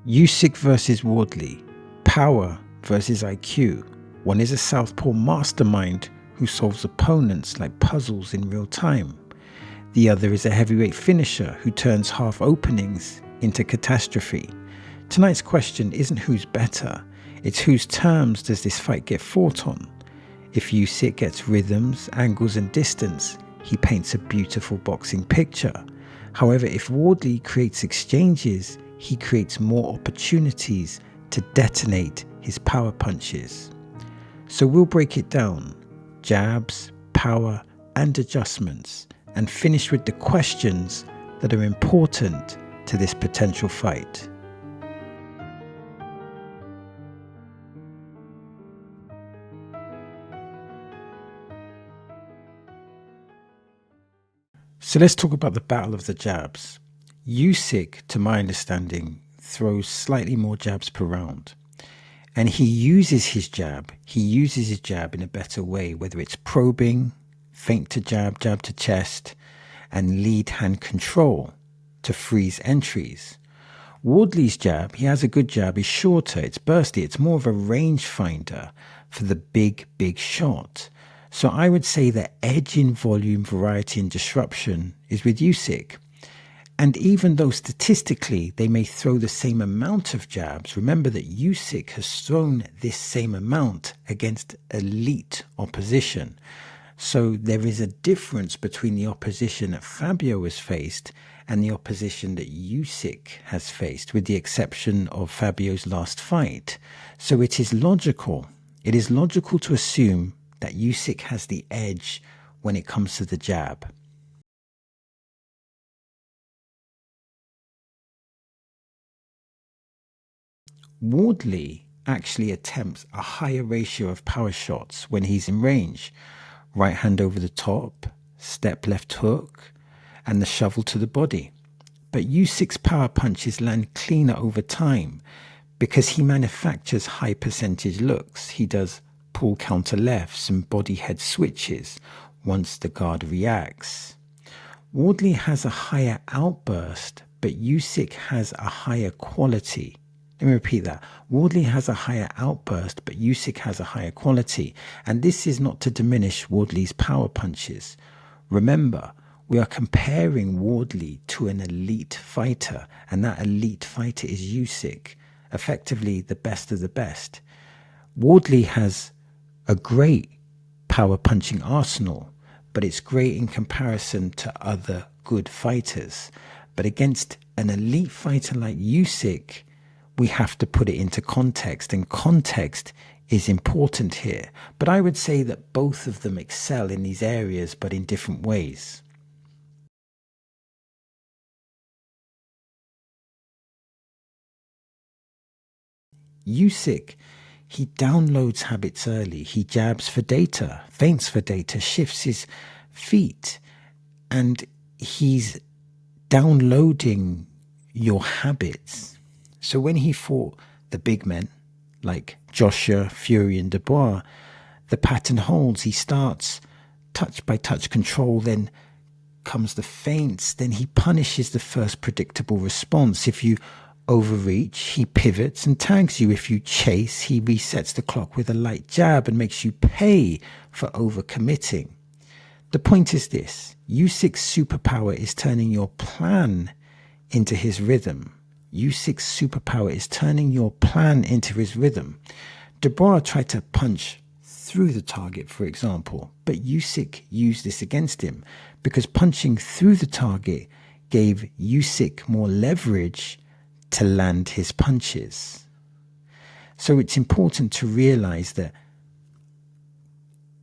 Usyk versus Wardley. Power versus IQ. One is a southpaw mastermind who solves opponents like puzzles in real time. The other is a heavyweight finisher who turns half openings into catastrophe. Tonight's question isn't who's better, it's whose terms does this fight get fought on. If Usyk gets rhythms, angles and distance, he paints a beautiful boxing picture. However, if Wardley creates exchanges, he creates more opportunities to detonate his power punches. So we'll break it down, jabs, power and adjustments, and finish with the questions that are important to this potential fight. So let's talk about the battle of the jabs. Usyk, to my understanding, throws slightly more jabs per round. And he uses his jab in a better way, whether it's probing, feint to jab, jab to chest, and lead hand control to freeze entries. Wardley's jab, he has a good jab, is shorter, it's bursty, it's more of a range finder for the big shot. So I would say the edge in volume, variety and disruption is with Usyk. And even though statistically they may throw the same amount of jabs, remember that Usyk has thrown this same amount against elite opposition. So there is a difference between the opposition that Fabio has faced and the opposition that Usyk has faced, with the exception of Fabio's last fight. So it is logical to assume that Usyk has the edge when it comes to the jab. Wardley actually attempts a higher ratio of power shots when he's in range. Right hand over the top, step left hook, and the shovel to the body. But Usyk's power punches land cleaner over time because he manufactures high percentage looks. He does pull counter lefts and body head switches once the guard reacts. Wardley has a higher outburst, but Usyk has a higher quality. Let me repeat that. Wardley has a higher outburst, but Usyk has a higher quality. And this is not to diminish Wardley's power punches. Remember, we are comparing Wardley to an elite fighter, and that elite fighter is Usyk, effectively the best of the best. Wardley has a great power punching arsenal, but it's great in comparison to other good fighters. But against an elite fighter like Usyk, we have to put it into context, and context is important here. But I would say that both of them excel in these areas, but in different ways. Usyk, he downloads habits early. He jabs for data, feints for data, shifts his feet, and he's downloading your habits. So when he fought the big men like Joshua, Fury and Dubois, the pattern holds. He starts touch by touch control, then comes the feints, then he punishes the first predictable response. If you overreach, he pivots and tags you. If you chase, he resets the clock with a light jab and makes you pay for overcommitting. The point is this: Usyk's superpower is turning your plan into his rhythm. Usyk's superpower is turning your plan into his rhythm. Dubois tried to punch through the target, for example, but Usyk used this against him because punching through the target gave Usyk more leverage to land his punches. So it's important to realize that,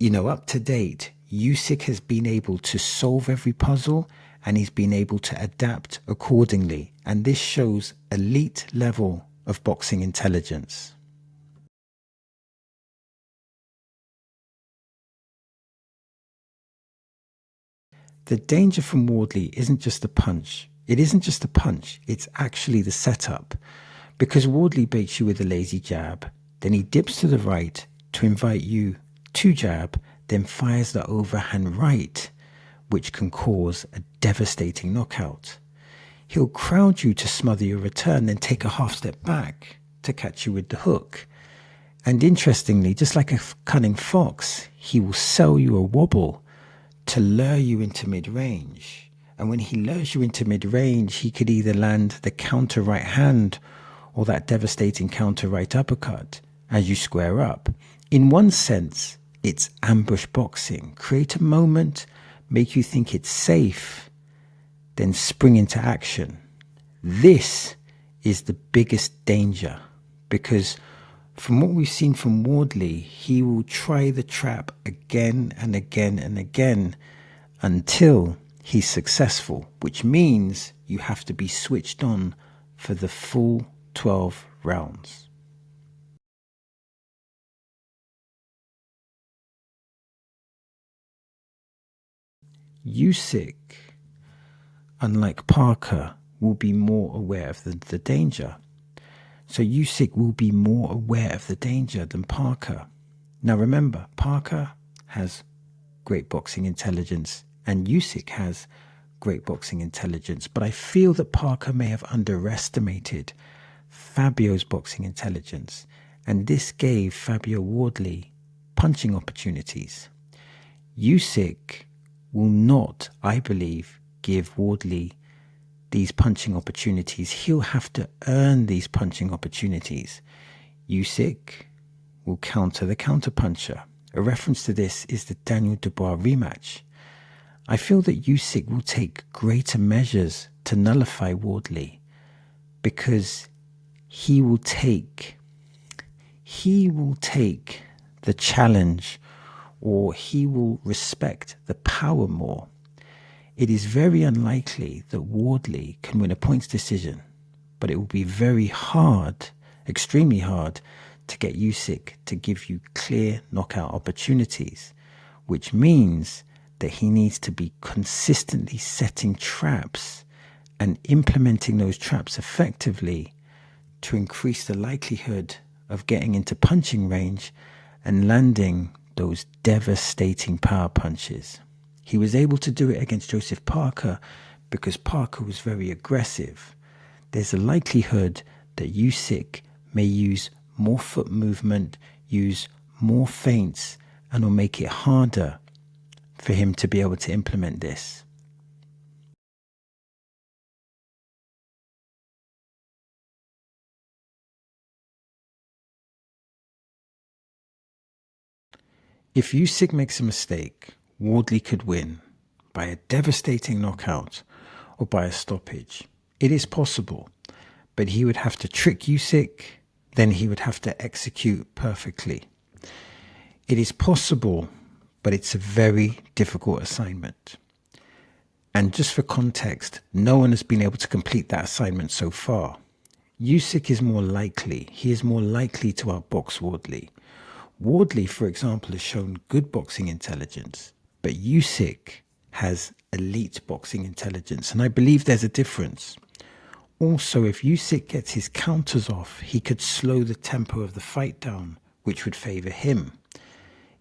up to date, Usyk has been able to solve every puzzle and he's been able to adapt accordingly. And this shows elite level of boxing intelligence. The danger from Wardley isn't just the punch. It isn't just the punch, it's actually the setup. Because Wardley baits you with a lazy jab, then he dips to the right to invite you to jab, then fires the overhand right, which can cause a devastating knockout. He'll crowd you to smother your return, then take a half step back to catch you with the hook. And interestingly, just like a cunning fox, he will sell you a wobble to lure you into mid-range. And when he lures you into mid-range, he could either land the counter right hand or that devastating counter right uppercut as you square up. In one sense, it's ambush boxing. Create a moment, make you think it's safe, then spring into action. This is the biggest danger, because from what we've seen from Wardley, he will try the trap again and again and again until he's successful, which means you have to be switched on for the full 12 rounds. Usyk, unlike Parker, will be more aware of the danger. So Usyk will be more aware of the danger than Parker. Now remember, Parker has great boxing intelligence and Usyk has great boxing intelligence, but I feel that Parker may have underestimated Fabio's boxing intelligence, and this gave Fabio Wardley punching opportunities. Usyk will not, I believe, give Wardley these punching opportunities. He'll have to earn these punching opportunities. Usyk will counter the counterpuncher. A reference to this is the Daniel Dubois rematch. I feel that Usyk will take greater measures to nullify Wardley, because he will take the challenge, or he will respect the power more. It is very unlikely that Wardley can win a points decision, but it will be very hard, extremely hard, to get Usyk to give you clear knockout opportunities, which means that he needs to be consistently setting traps and implementing those traps effectively to increase the likelihood of getting into punching range and landing those devastating power punches. He was able to do it against Joseph Parker because Parker was very aggressive. There's a likelihood that Usyk may use more foot movement, use more feints, and will make it harder for him to be able to implement this. If Usyk makes a mistake, Wardley could win by a devastating knockout or by a stoppage. It is possible, but he would have to trick Usyk, then he would have to execute perfectly. It is possible, but it's a very difficult assignment. And just for context, no one has been able to complete that assignment so far. Usyk is more likely. He is more likely to outbox Wardley. Wardley, for example, has shown good boxing intelligence, but Usyk has elite boxing intelligence, and I believe there's a difference. Also, if Usyk gets his counters off, he could slow the tempo of the fight down, which would favour him.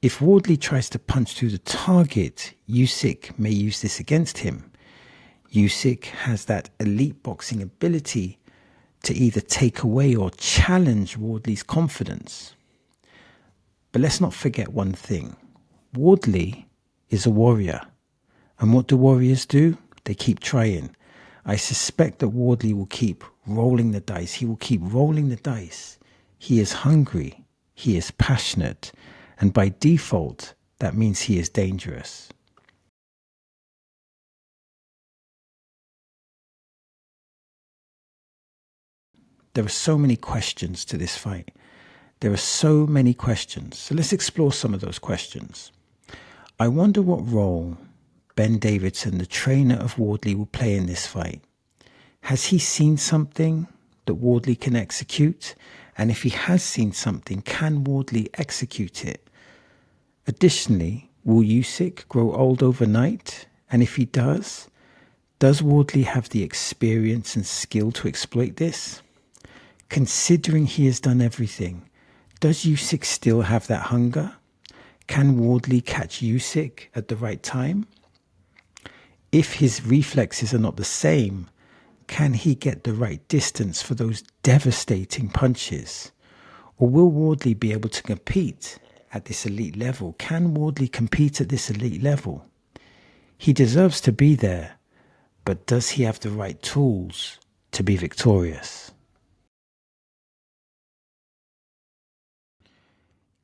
If Wardley tries to punch through the target, Usyk may use this against him. Usyk has that elite boxing ability to either take away or challenge Wardley's confidence. But let's not forget one thing. Wardley is a warrior. And what do warriors do? They keep trying. I suspect that Wardley will keep rolling the dice. He will keep rolling the dice. He is hungry. He is passionate. And by default, that means he is dangerous. There are so many questions to this fight. There are so many questions. So let's explore some of those questions. I wonder what role Ben Davidson, the trainer of Wardley, will play in this fight. Has he seen something that Wardley can execute? And if he has seen something, can Wardley execute it? Additionally, will Usyk grow old overnight? And if he does Wardley have the experience and skill to exploit this? Considering he has done everything, does Usyk still have that hunger? Can Wardley catch Usyk at the right time? If his reflexes are not the same, can he get the right distance for those devastating punches? Or will Wardley be able to compete at this elite level? Can Wardley compete at this elite level? He deserves to be there, but does he have the right tools to be victorious?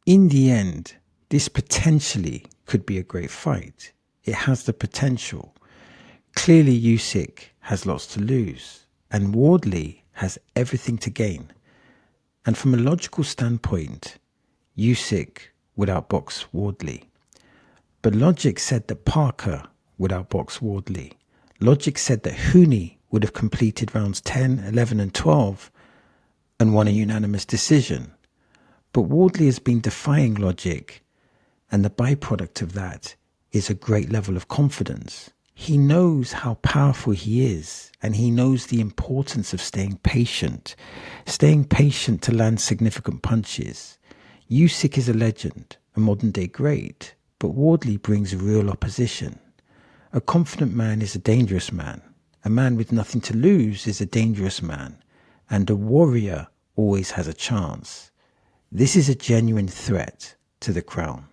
In the end, this potentially could be a great fight. It has the potential. Clearly, Usyk has lots to lose, and Wardley has everything to gain. And from a logical standpoint, Usyk would outbox Wardley. But logic said that Parker would outbox Wardley. Logic said that Hooney would have completed rounds 10, 11 and 12 and won a unanimous decision. But Wardley has been defying logic, and the byproduct of that is a great level of confidence. He knows how powerful he is, and he knows the importance of staying patient to land significant punches. Usyk is a legend, a modern-day great, but Wardley brings real opposition. A confident man is a dangerous man. A man with nothing to lose is a dangerous man, and a warrior always has a chance. This is a genuine threat to the crown.